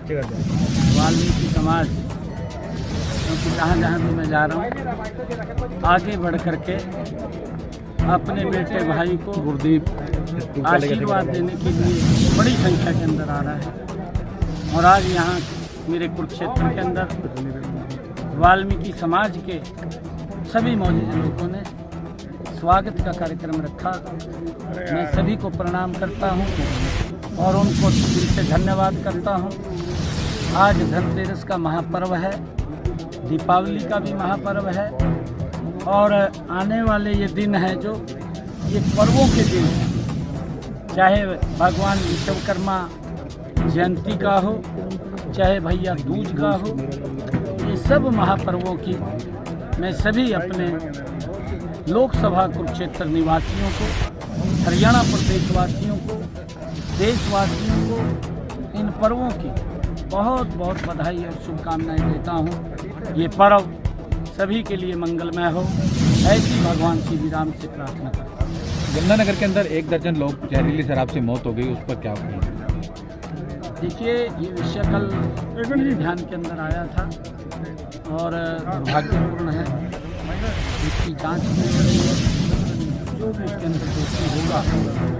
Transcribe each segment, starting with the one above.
वाल्मीकि समाज, क्योंकि जहाँ जहाँ भी मैं जा रहा हूँ आगे बढ़ कर के अपने बेटे भाई को गुरदीप आशीर्वाद देने के लिए बड़ी संख्या के अंदर आ रहा है। और आज यहाँ मेरे कुरुक्षेत्र के अंदर वाल्मीकि समाज के सभी मौजूद लोगों ने स्वागत का कार्यक्रम रखा। मैं सभी को प्रणाम करता हूँ और उनको दिल से धन्यवाद करता हूँ। आज धनतेरस का महापर्व है, दीपावली का भी महापर्व है और आने वाले ये दिन है जो ये पर्वों के दिन है। चाहे भगवान विश्वकर्मा जयंती का हो, चाहे भैया दूज का हो, ये सब महापर्वों की मैं सभी अपने लोकसभा कुरुक्षेत्र निवासियों को, हरियाणा प्रदेशवासियों को, देशवासियों को इन पर्वों की बहुत बहुत बधाई और शुभकामनाएं देता हूं। ये पर्व सभी के लिए मंगलमय हो, ऐसी भगवान श्री राम से प्रार्थना करता हूँ। यमुनानगर के अंदर 1 दर्जन लोग जहरीली शराब से मौत हो गई, उस पर क्या कहेंगे? देखिए, ये विषय कल मेरे ध्यान के अंदर आया था और दुर्भाग्यपूर्ण है। इसकी जांच की जा रही है, जो भी इसके अंदर दोषी होगा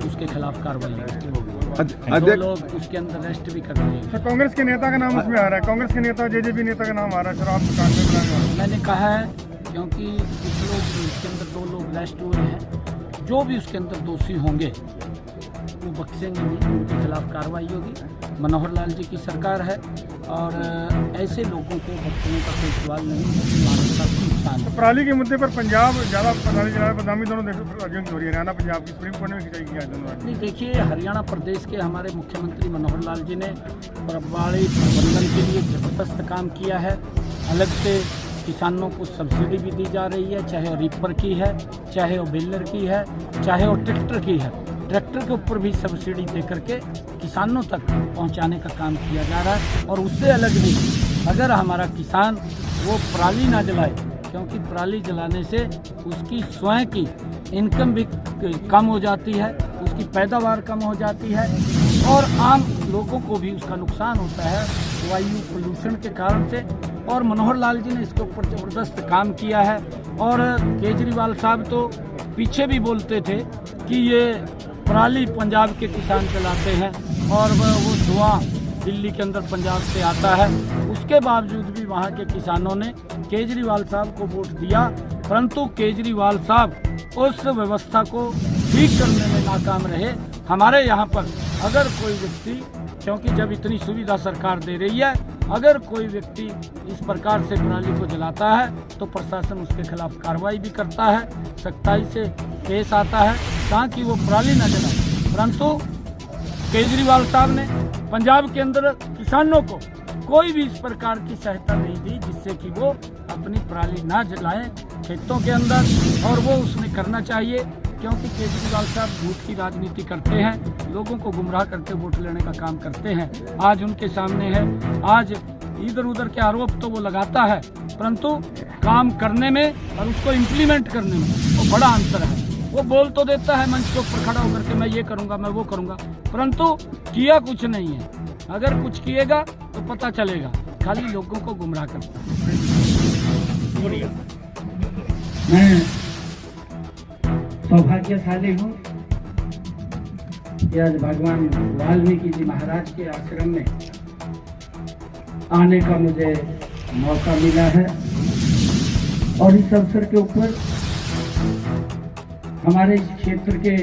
उसके खिलाफ कार्रवाई होगी। दो लोग उसके अंदर अरेस्ट भी कर दिए। तो कांग्रेस के नेता का नाम उसमें आ रहा है, कांग्रेस के नेता जेजेपी नेता का नाम आ रहा है शराब दुकान में बनाने। मैंने कहा है क्योंकि कुछ लोग उसके अंदर 2 लोग अरेस्ट हुए हैं, जो भी उसके अंदर दोषी होंगे वो बख्शेंगे नहीं, उनके खिलाफ कार्रवाई होगी। मनोहर लाल जी की सरकार है और ऐसे लोगों को बख्शने का कोई सवाल नहीं है। मानवता को नुकसान है। तो पराली के मुद्दे पर पंजाब ज़्यादा पराली जला बदनामी दोनों राज्यों की हो रही है। हरियाणा पंजाब की सुप्रीम कोर्ट में खिंचाई किया दोनों। नहीं, देखिए, हरियाणा प्रदेश के हमारे मुख्यमंत्री मनोहर लाल जी ने पराली प्रबंधन के लिए जबरदस्त काम किया है। अलग से किसानों को सब्सिडी भी दी जा रही है, चाहे वो रीपर की है, चाहे वो बेलर की है, चाहे वो ट्रैक्टर की है। ट्रैक्टर के ऊपर भी सब्सिडी दे करके किसानों तक पहुंचाने का काम किया जा रहा है। और उससे अलग भी अगर हमारा किसान वो पराली ना जलाए, क्योंकि पराली जलाने से उसकी स्वयं की इनकम भी कम हो जाती है, उसकी पैदावार कम हो जाती है और आम लोगों को भी उसका नुकसान होता है वायु पोल्यूशन के कारण से। और मनोहर लाल जी ने इसके ऊपर ज़बरदस्त काम किया है। और केजरीवाल साहब तो पीछे भी बोलते थे कि ये पराली पंजाब के किसान चलाते हैं और वो धुआं दिल्ली के अंदर पंजाब से आता है। उसके बावजूद भी वहाँ के किसानों ने केजरीवाल साहब को वोट दिया, परंतु केजरीवाल साहब उस व्यवस्था को ठीक करने में नाकाम रहे। हमारे यहाँ पर अगर कोई व्यक्ति, क्योंकि जब इतनी सुविधा सरकार दे रही है, अगर कोई व्यक्ति इस प्रकार से पराली को जलाता है तो प्रशासन उसके खिलाफ कार्रवाई भी करता है, सख्ताई से केस आता है ताकि वो पराली न जलाए। परंतु केजरीवाल साहब ने पंजाब के अंदर किसानों को कोई भी इस प्रकार की सहायता नहीं दी जिससे कि वो अपनी पराली ना जलाएं खेतों के अंदर। और वो उसमें करना चाहिए, क्योंकि केजरीवाल साहब झूठ की राजनीति करते हैं, लोगों को गुमराह करके वोट लेने का काम करते हैं। आज उनके सामने है, आज इधर उधर के आरोप तो वो लगाता है, परंतु काम करने में और उसको इम्प्लीमेंट करने में वो बड़ा अंतर है। वो बोल तो देता है मंच के ऊपर खड़ा होकर के मैं ये करूँगा, मैं वो करूँगा, परंतु किया कुछ नहीं है। अगर कुछ किएगा तो पता चलेगा, खाली लोगों को गुमराह करता है। मैं सौभाग्यशाली हूँ कि आज भगवान वाल्मीकि जी महाराज के आश्रम में आने का मुझे मौका मिला है। और इस अवसर के ऊपर हमारे इस क्षेत्र के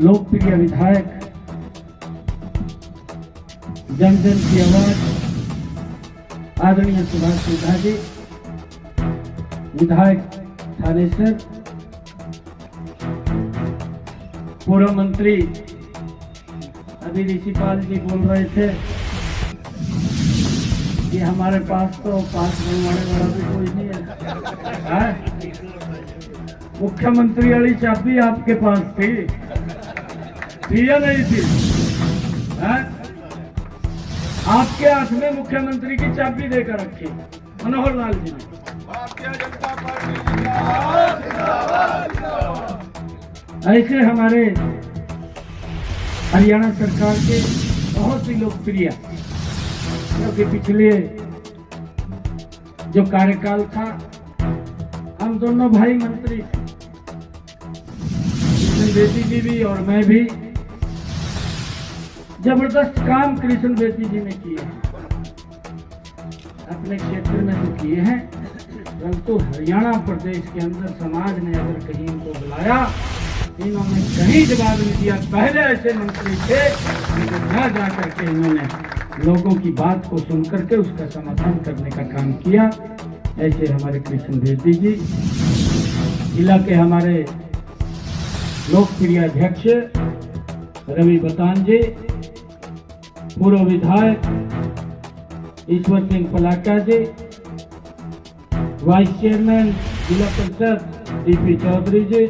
लोकप्रिय विधायक, जन जन की आवाज आदरणीय सुभाष सिन्हा जी, विधायक थानेसर, पूर्व मंत्री अभी ऋषिपाल जी बोल रहे थे कि हमारे पास तो पास बनवाने वाला भी कोई नहीं है। मुख्यमंत्री वाली चाबी आपके पास थी या नहीं थी? आपके हाथ में मुख्यमंत्री की चाबी देकर रखी मनोहर लाल जी ने। ऐसे हमारे हरियाणा सरकार के बहुत ही लोकप्रिय क्योंकि पिछले जो कार्यकाल था हम दोनों भाई मंत्री थे, कृष्ण बेदी जी भी और मैं भी। जबरदस्त काम कृष्ण बेदी जी ने किए हैं, अपने क्षेत्र में तो किए हैं, परंतु हरियाणा प्रदेश के अंदर समाज ने अगर कहीं इनको बुलाया, इन्होंने कहीं जवाब नहीं दिया। पहले ऐसे मंत्री थे लेकिन यहाँ जा करके इन्होंने लोगों की बात को सुन करके उसका समाधान करने का काम किया। ऐसे हमारे कृष्ण बेदी जी, जिला के हमारे लोकप्रिय अध्यक्ष रवि बतान जी, पूर्व विधायक ईश्वर सिंह पलाका जी, वाइस चेयरमैन जिला परिषद डीपी चौधरी जी,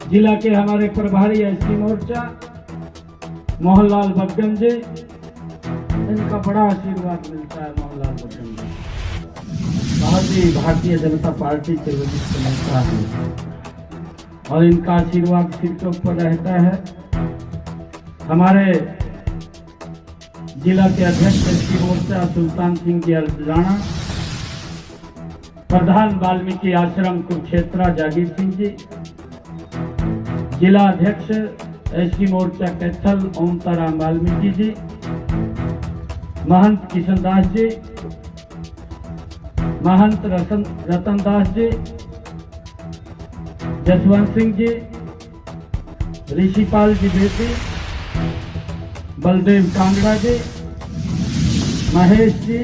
जिला के हमारे प्रभारी एससी मोर्चा मोहनलाल बग्गन जी, इनका बड़ा आशीर्वाद मिलता है। मोहनलाल बग्गन जी बहुत ही भारतीय जनता पार्टी के वरिष्ठ नेता है और इनका आशीर्वाद सिर के ऊपर रहता है। हमारे जिला के अध्यक्ष एससी मोर्चा सुल्तान सिंह जी राणा, प्रधान वाल्मीकि आश्रम कुरुक्षेत्र जागीर सिंह जी, जिला अध्यक्ष एससी मोर्चा कैथल ओमताराम वाल्मीकि जी, महंत किशन दास जी, महंत रतन दास जी, जसवंत सिंह जी, ऋषिपाल जी बेदी, बलदेव कांगड़ा जी, महेश जी,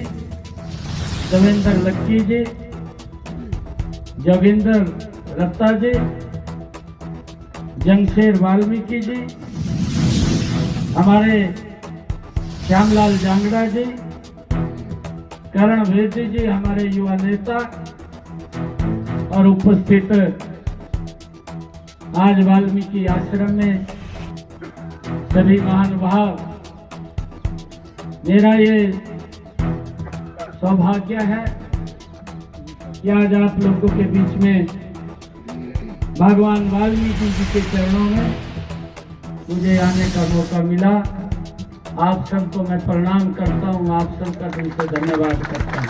देवेंद्र लक्की जी, जोगिंदर रत्ता जी, जंगशेर वाल्मीकि जी, हमारे श्यामलाल जांगड़ा जी, करण बेदी जी, हमारे युवा नेता और उपस्थित आज वाल्मीकि आश्रम में सभी महानुभाव, मेरा ये सौभाग्य है कि आज आप लोगों के बीच में भगवान वाल्मीकि जी के चरणों में मुझे आने का मौका मिला। आप सबको मैं प्रणाम करता हूँ, आप सबका दिल से धन्यवाद करता हूँ।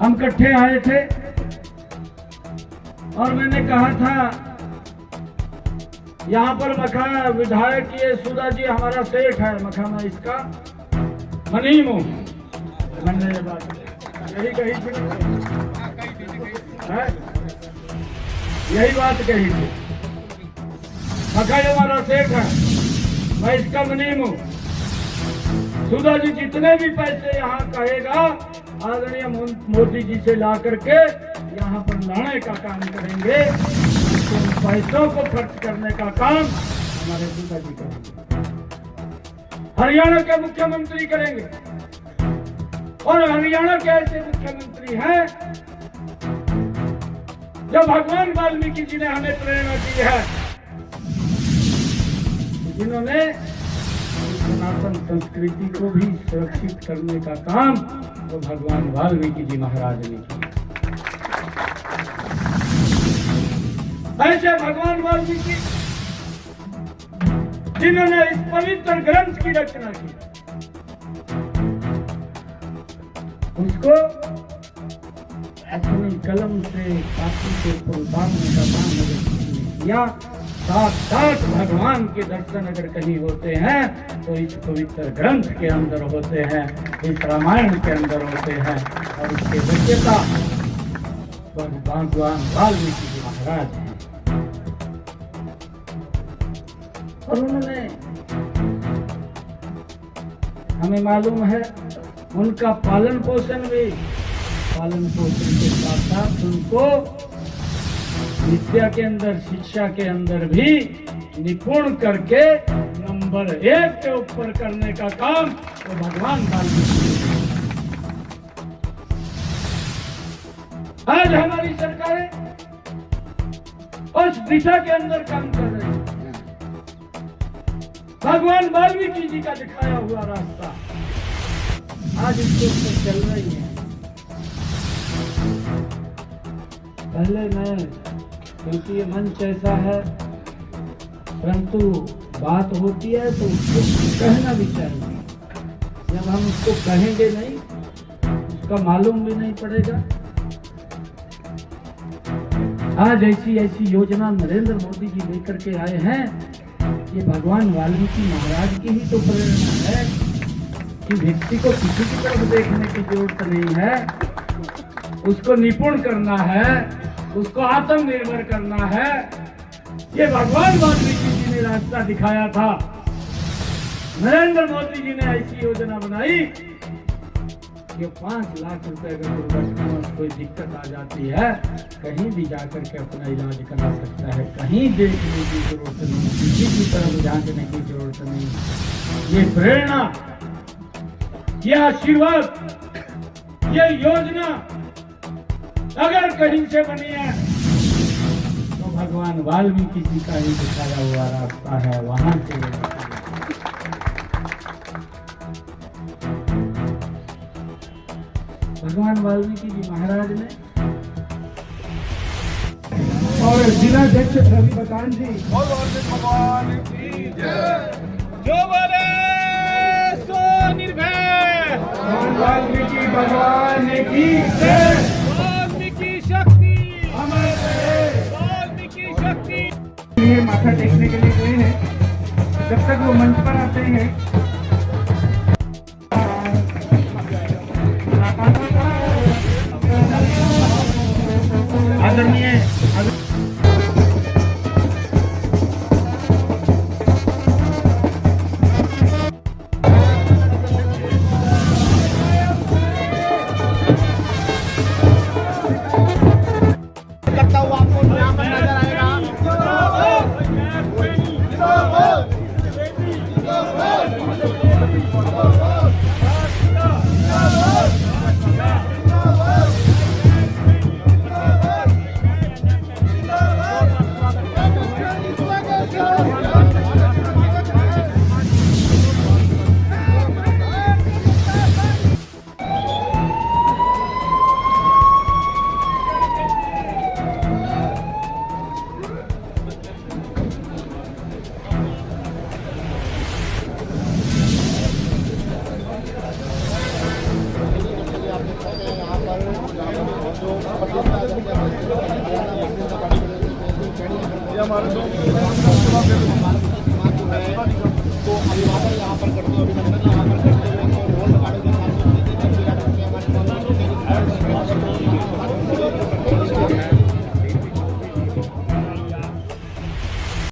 हम इकट्ठे आए थे और मैंने कहा था यहाँ पर मखा विधायक ये सुधा जी हमारा सेठ है, मखाना इसका मनीमो, मैंने ये बात यही कही थी, यही बात कही थी। मखा ये हमारा सेठ है, मैं इसका मनीम हूँ। सुधा जी जितने भी पैसे यहाँ कहेगा आदरणीय मोदी जी से ला करके यहाँ पर लाने का काम करेंगे। तो पैसों को खर्च करने का काम हमारे सुधा जी करेंगे, हरियाणा के मुख्यमंत्री करेंगे। और हरियाणा के ऐसे मुख्यमंत्री हैं जो भगवान वाल्मीकि जी ने हमें प्रेरणा दी है, जिन्होंने सनातन संस्कृति को भी सुरक्षित करने का काम तो भगवान वाल्मीकि जी महाराज ने किया। ऐसे भगवान वाल्मीकि जिन्होंने इस पवित्र ग्रंथ की रचना की, उसको अपनी कलम से कापी के ऊपर उतारने का काम अगर किया। साक्षात भगवान के दर्शन अगर कहीं होते हैं तो इस पवित्र ग्रंथ के अंदर होते हैं, इस रामायण के अंदर होते हैं। और इसके रचयिता भगवान वाल्मीकि जी महाराज हैं। और उन्होंने, हमें मालूम है, उनका पालन पोषण के साथ साथ उनको विद्या के अंदर, शिक्षा के अंदर भी निपुण करके नंबर 1 के ऊपर करने का काम तो भगवान वाल्मीकि। आज हमारी सरकारें उस दिशा के अंदर काम कर रही है। भगवान वाल्मीकि जी का दिखाया हुआ रास्ता आज इसके ऊपर चल रही है। पहले मैं, क्योंकि ये मंच ऐसा है परंतु बात होती है तो उसको कहना भी चाहिए। जब हम उसको कहेंगे नहीं, उसका मालूम भी नहीं पड़ेगा। आज ऐसी ऐसी योजना नरेंद्र मोदी जी लेकर के आए हैं। ये भगवान वाल्मीकि महाराज की ही तो प्रेरणा है कि व्यक्ति को किसी की तरफ देखने की जरूरत नहीं है, उसको निपुण करना है, उसको आत्मनिर्भर करना है। ये भगवान वाल्मीकि जी ने रास्ता दिखाया था। नरेंद्र मोदी जी ने ऐसी योजना बनाई कि 5 लाख रुपए अगर दुर्घटना में कोई दिक्कत आ जाती है, कहीं भी जाकर के अपना इलाज करा सकता है, कहीं देखने की जरूरत नहीं, किसी की तरफ झांकने की जरूरत नहीं। ये प्रेरणा, ये आशीर्वाद, ये योजना अगर कहीं से बनी है तो भगवान वाल्मीकि जी का ही दिखाया हुआ रास्ता है, वहां से। भगवान वाल्मीकि जी महाराज ने और जिलाध्यक्ष रवि बकान जी जो बोले सो निर्भय, भगवान वाल्मीकि भगवान की जय। वाल्मीकि शक्ति, अमर रहे। वाल्मीकि शक्ति। ये माथा टेकने के लिए गए हैं। जब तक वो मंच पर आते हैं, आदरणीय करता हुआ आपको यहाँ पर नजर आएगा। हमारे तो अभिवादन यहाँ पर करते हो, अभिनंदन यहाँ पर करते हो।